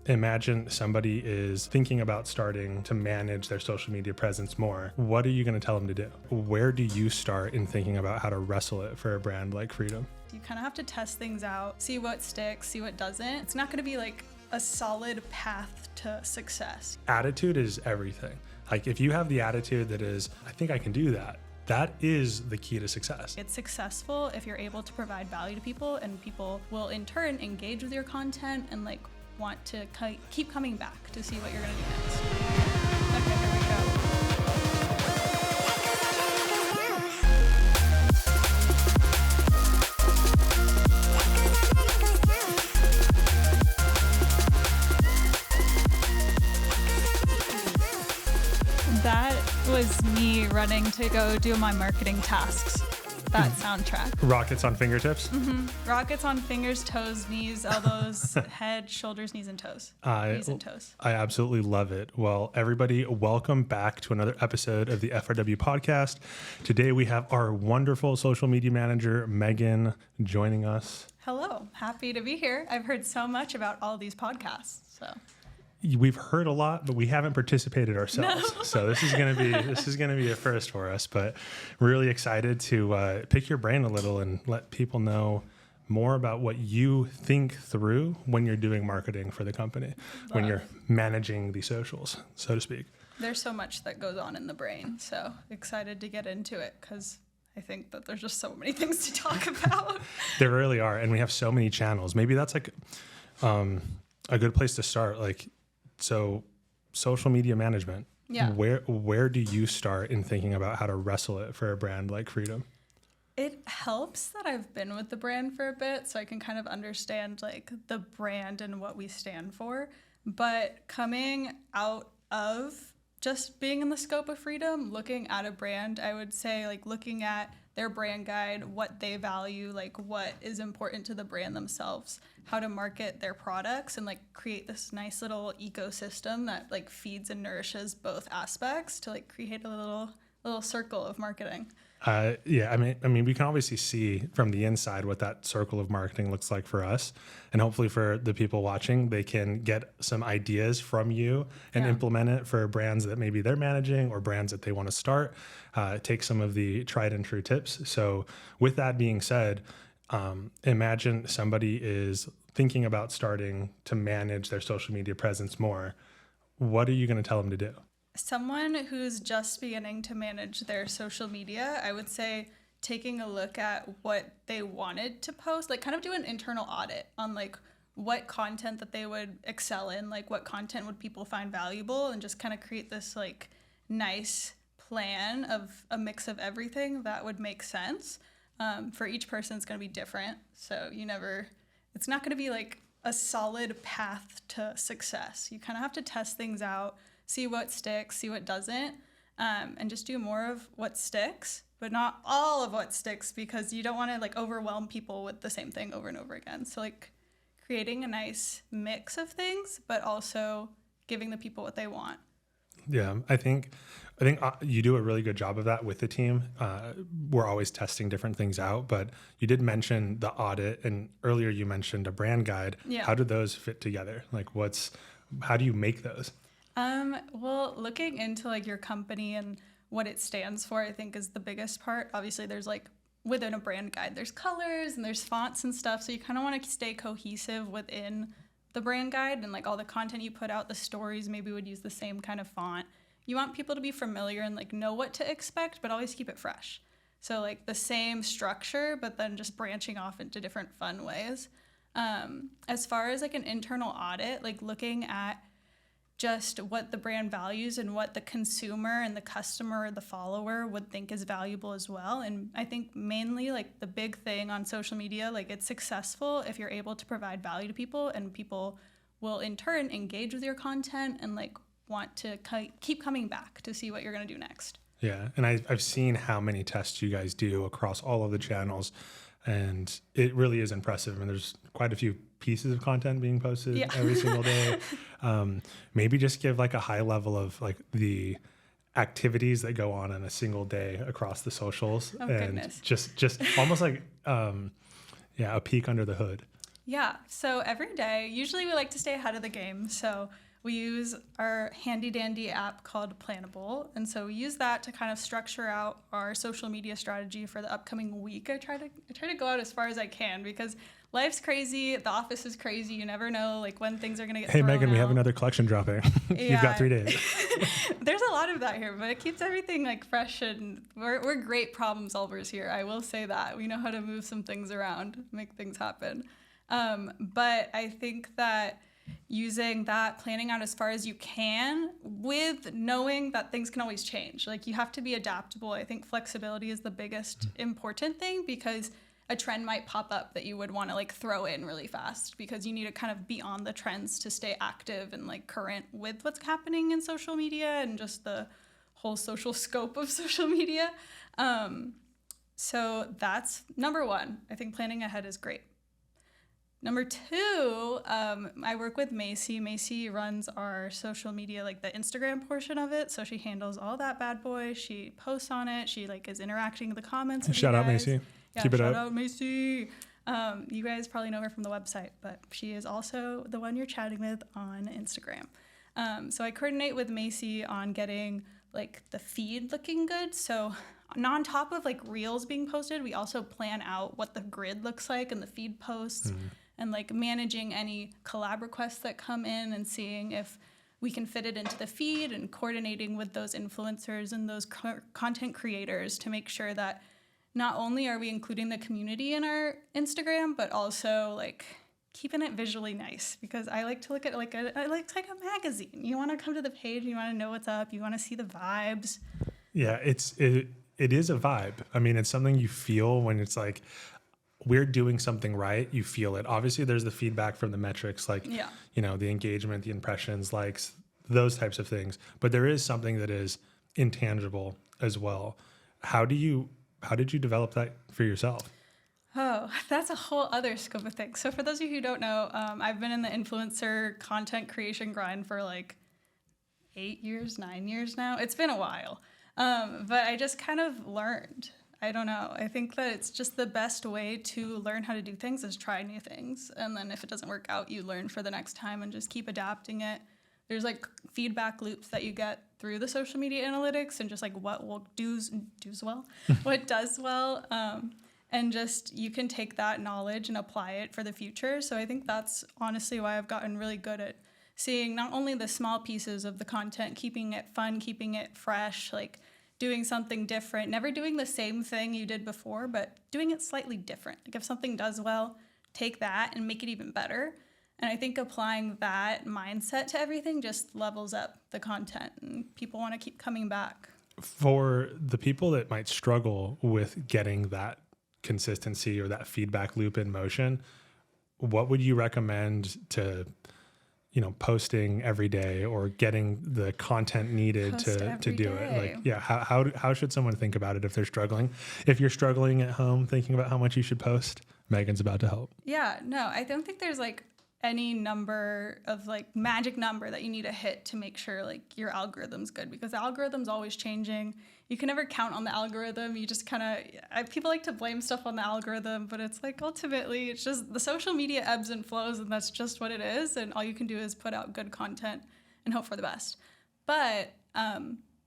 Imagine somebody is thinking about starting to manage their social media presence more. What are you going to tell them to do? Where do you start in thinking about how to wrestle it for a brand like Freedom? You kind of have to test things out, see what sticks, see what doesn't. It's not going to be like a solid path to success. Attitude is everything. Like if you have the attitude that is, I think I can do that, that is the key to success. It's successful if you're able to provide value to people, and people will in turn engage with your content and want to keep coming back to see what you're going to do next. Okay, here we go. That was me running to go do my marketing tasks. That soundtrack. Rockets on fingertips? Mm-hmm. Rockets on fingers, toes, knees, elbows, head, shoulders, knees, and toes. Knees and toes. I absolutely love it. Well, everybody, welcome back to another episode of the FRW podcast. Today we have our wonderful social media manager, Megan, joining us. Hello. Happy to be here. I've heard so much about all these podcasts. So we've heard a lot, but we haven't participated ourselves. No. So this is going to be a first for us, but really excited to pick your brain a little and let people know more about what you think through when you're doing marketing for the company, when you're managing the socials, so to speak. There's so much that goes on in the brain. So excited to get into it because I think that there's just so many things to talk about. There really are. And we have so many channels. Maybe that's like a good place to start. So social media management, yeah. Where do you start in thinking about how to wrestle it for a brand like Freedom? It helps that I've been with the brand for a bit, so I can kind of understand the brand and what we stand for. But coming out of just being in the scope of Freedom, looking at a brand, I would say looking at their brand guide, what they value, what is important to the brand themselves, how to market their products, and create this nice little ecosystem that feeds and nourishes both aspects to create a little circle of marketing. Yeah, I mean, we can obviously see from the inside what that circle of marketing looks like for us, and hopefully for the people watching, they can get some ideas from you and implement it for brands that maybe they're managing or brands that they want to start. Take some of the tried and true tips. So with that being said, imagine somebody is thinking about starting to manage their social media presence more. What are you going to tell them to do? Someone who's just beginning to manage their social media, I would say taking a look at what they wanted to post, kind of do an internal audit on what content that they would excel in, what content would people find valuable, and just kind of create this nice plan of a mix of everything that would make sense. For each person, it's going to be different. So it's not going to be a solid path to success. You kind of have to test things out, see what sticks, see what doesn't, and just do more of what sticks, but not all of what sticks, because you don't want to overwhelm people with the same thing over and over again. So creating a nice mix of things, but also giving the people what they want. Yeah, I think you do a really good job of that with the team. We're always testing different things out, but you did mention the audit, and earlier you mentioned a brand guide. Yeah. How do those fit together? How do you make those? Well, looking into your company and what it stands for, I think is the biggest part. Obviously, there's within a brand guide, there's colors and there's fonts and stuff. So you kind of want to stay cohesive within the brand guide, and all the content you put out, the stories maybe would use the same kind of font. You want people to be familiar and know what to expect, but always keep it fresh. So the same structure, but then just branching off into different fun ways. As far as an internal audit, looking at just what the brand values and what the consumer and the customer or the follower would think is valuable as well. And I think mainly the big thing on social media, it's successful if you're able to provide value to people, and people will in turn engage with your content and want to keep coming back to see what you're going to do next. Yeah, and I've seen how many tests you guys do across all of the channels, and it really is impressive. And there's quite a few pieces of content being posted every single day. Maybe just give a high level of the activities that go on in a single day across the socials, oh, and goodness. just almost a peek under the hood. Yeah. So every day, usually we like to stay ahead of the game. So we use our handy dandy app called Plannable. And so we use that to kind of structure out our social media strategy for the upcoming week. I try to go out as far as I can because life's crazy. The office is crazy. You never know like when things are going to get Hey, thrown Megan, we have out. another collection dropping. You've Yeah. got 3 days. There's a lot of that here, but it keeps everything like fresh, and we're great problem solvers here. I will say that. We know how to move some things around, make things happen. But I think that using that, planning out as far as you can with knowing that things can always change. Like you have to be adaptable. I think flexibility is the biggest important thing because a trend might pop up that you would want to like throw in really fast because you need to kind of be on the trends to stay active and like current with what's happening in social media and just the whole social scope of social media. So that's number one. I think planning ahead is great. Number two, I work with Macy. Macy runs our social media, like the Instagram portion of it. So she handles all that bad boy. She posts on it. She like is interacting with the comments. With Shout you out, guys. Macy. Yeah, Keep it shout up. out, Macy. You guys probably know her from the website, but she is also the one you're chatting with on Instagram. So I coordinate with Macy on getting like the feed looking good. So on top of like reels being posted, we also plan out what the grid looks like and the feed posts. And like managing any collab requests that come in and seeing if we can fit it into the feed and coordinating with those influencers and those content creators to make sure that not only are we including the community in our Instagram, but also like keeping it visually nice because I like to look at it like it's like a magazine. You want to come to the page, you want to know what's up, you want to see the vibes. Yeah, it is a vibe. I mean, it's something you feel when it's like, we're doing something right, you feel it. Obviously, there's the feedback from the metrics, like, you know, the engagement, the impressions, likes, those types of things. But there is something that is intangible as well. How did you develop that for yourself? Oh, that's a whole other scope of things. So for those of you who don't know, I've been in the influencer content creation grind for like 8 years, 9 years now. It's been a while. But I just kind of learned. I don't know. I think that it's just the best way to learn how to do things is try new things. And then if it doesn't work out, you learn for the next time and just keep adapting it. There's like feedback loops that you get through the social media analytics and just like what will does well, what does well. And just you can take that knowledge and apply it for the future. So I think that's honestly why I've gotten really good at seeing not only the small pieces of the content, keeping it fun, keeping it fresh, like doing something different, never doing the same thing you did before, but doing it slightly different. Like if something does well, take that and make it even better. And I think applying that mindset to everything just levels up the content and people want to keep coming back. For the people that might struggle with getting that consistency or that feedback loop in motion, what would you recommend to, you know, posting every day or getting the content needed to do it? Like, yeah, how should someone think about it if they're struggling? If you're struggling at home thinking about how much you should post, Megan's about to help. Yeah, no, I don't think there's like any number of like magic number that you need to hit to make sure like your algorithm's good because the algorithm's always changing. You can never count on the algorithm. You just kind of, people like to blame stuff on the algorithm, but it's like ultimately it's just the social media ebbs and flows and that's just what it is. And all you can do is put out good content and hope for the best. But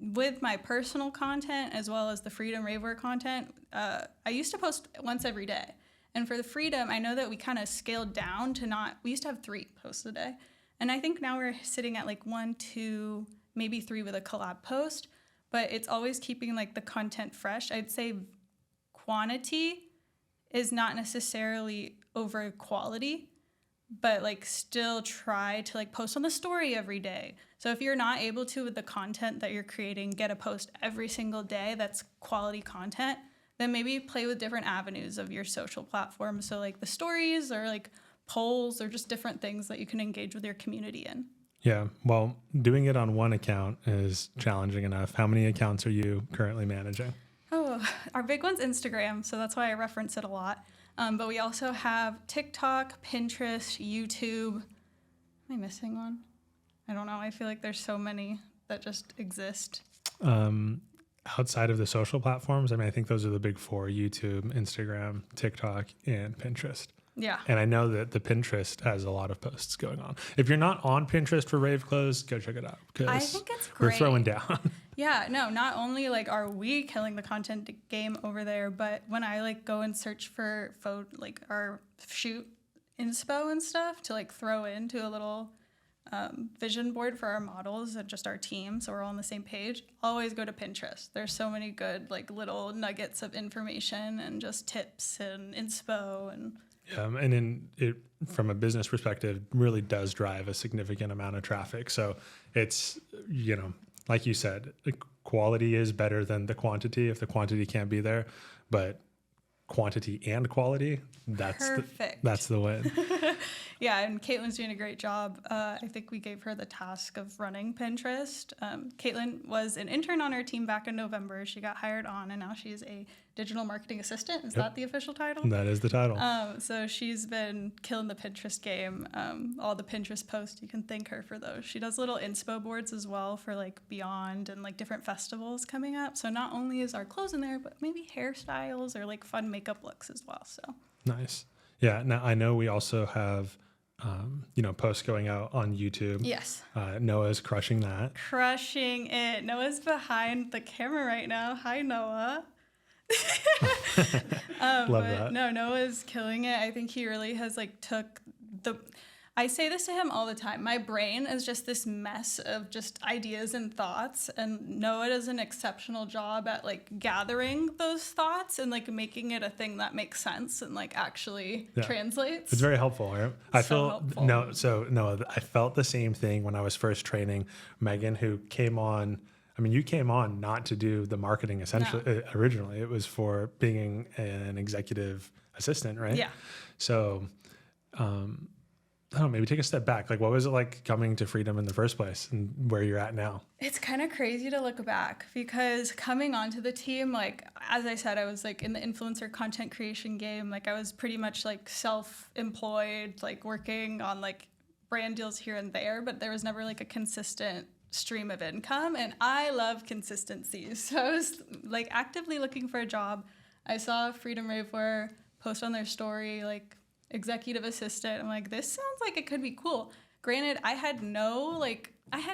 with my personal content as well as the Freedom Ravewear content, I used to post once every day. And for the Freedom, I know that we kind of scaled down to we used to have 3 posts a day. And I think now we're sitting at like 1, 2, maybe 3 with a collab post. But it's always keeping like the content fresh. I'd say quantity is not necessarily over quality, but like still try to like post on the story every day. So if you're not able to with the content that you're creating, get a post every single day that's quality content, then maybe play with different avenues of your social platform. So like the stories or like polls or just different things that you can engage with your community in. Yeah, well, doing it on one account is challenging enough. How many accounts are you currently managing? Oh, our big one's Instagram, so that's why I reference it a lot. But we also have TikTok, Pinterest, YouTube. Am I missing one? I don't know. I feel like there's so many that just exist. Outside of the social platforms, I mean, I think those are the big 4: YouTube, Instagram, TikTok, and Pinterest. Yeah. And I know that the Pinterest has a lot of posts going on. If you're not on Pinterest for Rave clothes, go check it out. I think it's great. We're throwing down. Yeah, no, not only like are we killing the content game over there, but when I like go and search for like our shoot inspo and stuff to like throw into a little vision board for our models and just our team, so we're all on the same page, always go to Pinterest. There's so many good like little nuggets of information and just tips and inspo and and then it, from a business perspective, really does drive a significant amount of traffic. So it's, you know, like you said, the quality is better than the quantity if the quantity can't be there, but quantity and quality, that's the win. Yeah, and Caitlin's doing a great job. I think we gave her the task of running Pinterest. Caitlin was an intern on our team back in November. She got hired on, and now she's a digital marketing assistant. Is that the official title? That is the title. So she's been killing the Pinterest game. All the Pinterest posts, you can thank her for those. She does little inspo boards as well for like Beyond and like different festivals coming up. So not only is our clothes in there, but maybe hairstyles or like fun makeup looks as well. So nice. Yeah. Now I know we also have posts going out on YouTube. Yes. Noah's crushing that. Crushing it. Noah's behind the camera right now. Hi, Noah. Love that. No, Noah's killing it. I think he really has like I say this to him all the time. My brain is just this mess of just ideas and thoughts, and Noah does an exceptional job at like gathering those thoughts and like making it a thing that makes sense and like actually translates. It's very helpful, right? I felt the same thing when I was first training Megan, who came on. I mean, you came on not to do the marketing essentially originally. It was for being an executive assistant, right? Yeah. So, I don't know, maybe take a step back. Like, what was it like coming to Freedom in the first place and where you're at now? It's kind of crazy to look back because coming onto the team, like, as I said, I was like in the influencer content creation game. Like, I was pretty much like self-employed, like working on like brand deals here and there, but there was never like a consistent stream of income. And I love consistency. So I was like actively looking for a job. I saw Freedom Ravewear post on their story, like, executive assistant. I'm like, this sounds like it could be cool. Granted, I had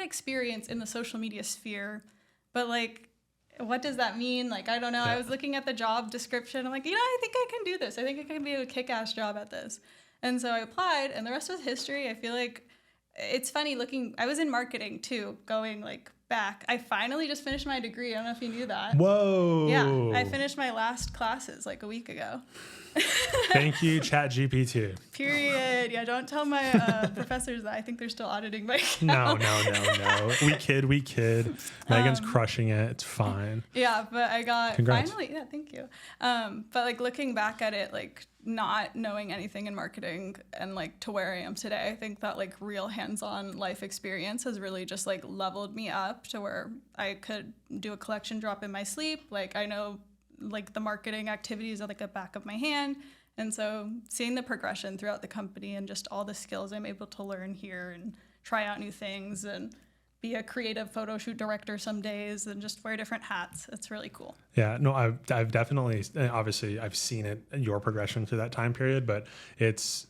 experience in the social media sphere, but like, what does that mean? Like, I don't know. Yeah. I was looking at the job description. I'm like, I think I can do this. I think I can be a kick-ass job at this. And so I applied, and the rest was history. I feel like it's funny I was in marketing too, going like back. I finally just finished my degree. I don't know if you knew that. Whoa. Yeah, I finished my last classes like a week ago. Thank you, ChatGPT. Period. Yeah, don't tell my professors that. I think they're still auditing my account. No. We kid. Megan's crushing it. It's fine. Yeah, but I got Congrats. Finally. Yeah, thank you. But like looking back at it, like not knowing anything in marketing and like to where I am today, I think that like real hands-on life experience has really just like leveled me up to where I could do a collection drop in my sleep. Like I know like the marketing activities are like a back of my hand. And so seeing the progression throughout the company and just all the skills I'm able to learn here and try out new things and be a creative photo shoot director some days and just wear different hats. It's really cool. Yeah, no, I've definitely, obviously I've seen it, your progression through that time period, but it's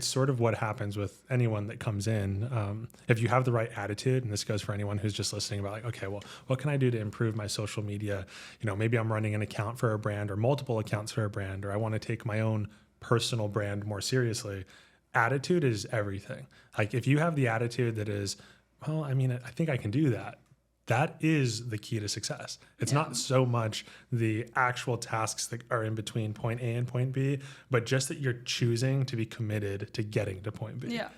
sort of what happens with anyone that comes in. If you have the right attitude, and this goes for anyone who's just listening about like, okay, well, what can I do to improve my social media? Maybe I'm running an account for a brand or multiple accounts for a brand, or I want to take my own personal brand more seriously. Attitude is everything. Like if you have the attitude that is, well, I mean, I think I can do that. That is the key to success. It's not so much the actual tasks that are in between point A and point B, but just that you're choosing to be committed to getting to point B. Yeah.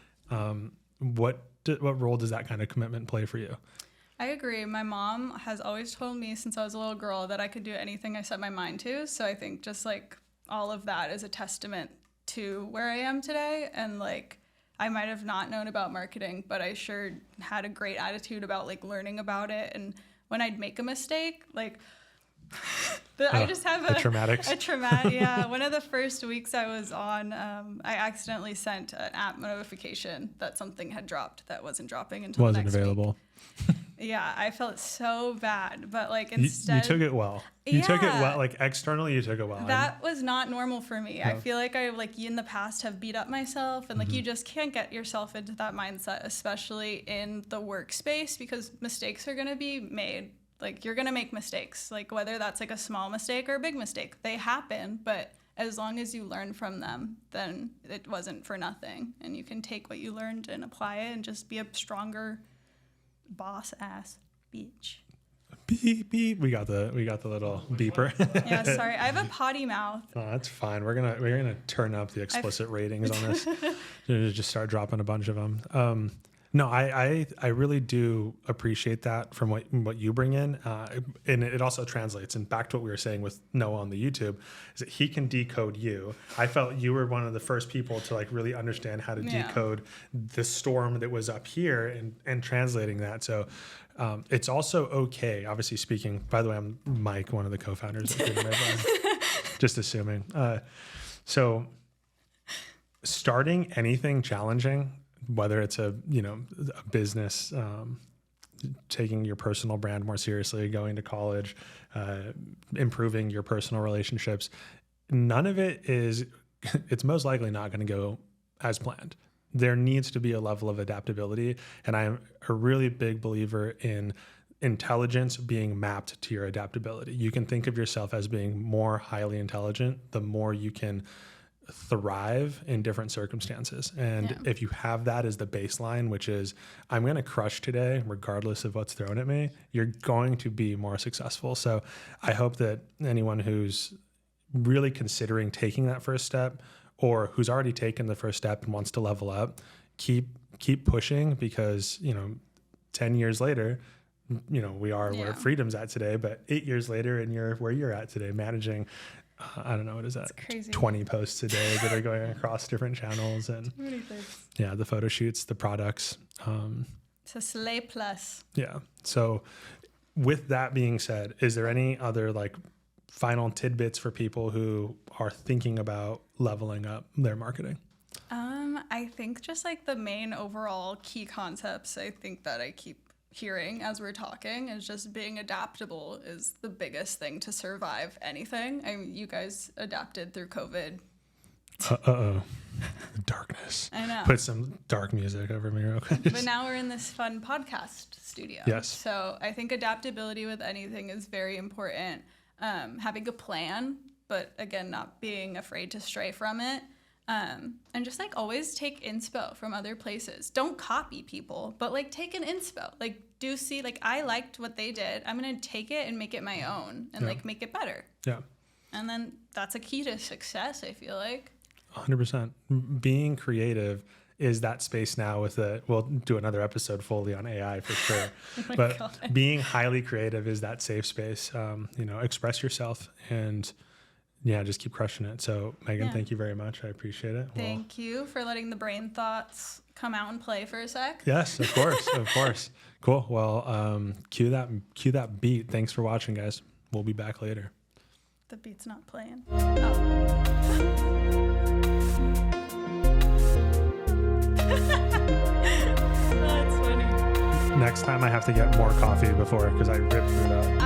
What role does that kind of commitment play for you? I agree. My mom has always told me since I was a little girl that I could do anything I set my mind to. So I think just like all of that is a testament to where I am today. And like, I might have not known about marketing, but I sure had a great attitude about like learning about it. And when I'd make a mistake, like I just have a traumatic. Yeah. One of the first weeks I was on, I accidentally sent an app notification that something had dropped that wasn't dropping until wasn't the next available. Week. Yeah, I felt so bad, but like You instead took it well. You took it Yeah. well. Like externally, you took it well. that was not normal for me. Yeah. I feel like I like in the past have beat up myself, and like you just can't get yourself into that mindset, especially in the workspace, because mistakes are going to be made. Like you're going to make mistakes, like whether that's like a small mistake or a big mistake, they happen, but as long as you learn from them, then it wasn't for nothing, and you can take what you learned and apply it and just be a stronger boss ass bitch. Beep beep. We got the little beeper. Yeah, sorry. I have a potty mouth. No, that's fine. We're gonna turn up the explicit ratings on this. Just start dropping a bunch of them. No, I really do appreciate that from what you bring in, and it also translates. And back to what we were saying with Noah on the YouTube, is that he can decode you. I felt you were one of the first people to like really understand how to decode the storm that was up here and translating that. So it's also okay. Obviously speaking. By the way, I'm Mike, one of the co-founders of Freedom Rave. Just assuming. So starting anything challenging, whether it's a business, taking your personal brand more seriously, going to college, improving your personal relationships, none of it is, it's most likely not going to go as planned. There needs to be a level of adaptability. And I'm a really big believer in intelligence being mapped to your adaptability. You can think of yourself as being more highly intelligent, the more you can thrive in different circumstances. And if you have that as the baseline, which is I'm going to crush today regardless of what's thrown at me, you're going to be more successful. So I hope that anyone who's really considering taking that first step, or who's already taken the first step and wants to level up, keep pushing, because 10 years later, we are where Freedom's at today, but 8 years later and you're where you're at today, managing I don't know, what is that? 20 posts a day that are going across different channels, and the photo shoots, the products. It's a slay plus. Yeah. So with that being said, is there any other like final tidbits for people who are thinking about leveling up their marketing? I think just like the main overall key concepts, I think that I keep hearing as we're talking, is just being adaptable is the biggest thing to survive anything. You guys adapted through COVID. Darkness. I know. Put some dark music over me real quick. But now we're in this fun podcast studio. Yes. So I think adaptability with anything is very important. Having a plan, but again, not being afraid to stray from it. And just like always take inspo from other places. Don't copy people, but like take an inspo. Like do see, like I liked what they did. I'm going to take it and make it my own and like make it better. Yeah. And then that's a key to success, I feel like. 100%. Being creative is that space now we'll do another episode fully on AI for sure. But God. Being highly creative is that safe space. Express yourself and just keep crushing it. So Megan, thank you very much. I appreciate it. Thank you for letting the brain thoughts come out and play for a sec. Yes, of course. Of course. Cool. Well, cue that beat. Thanks for watching, guys. We'll be back later. The beat's not playing. That's funny. Next time I have to get more coffee because I ripped it up.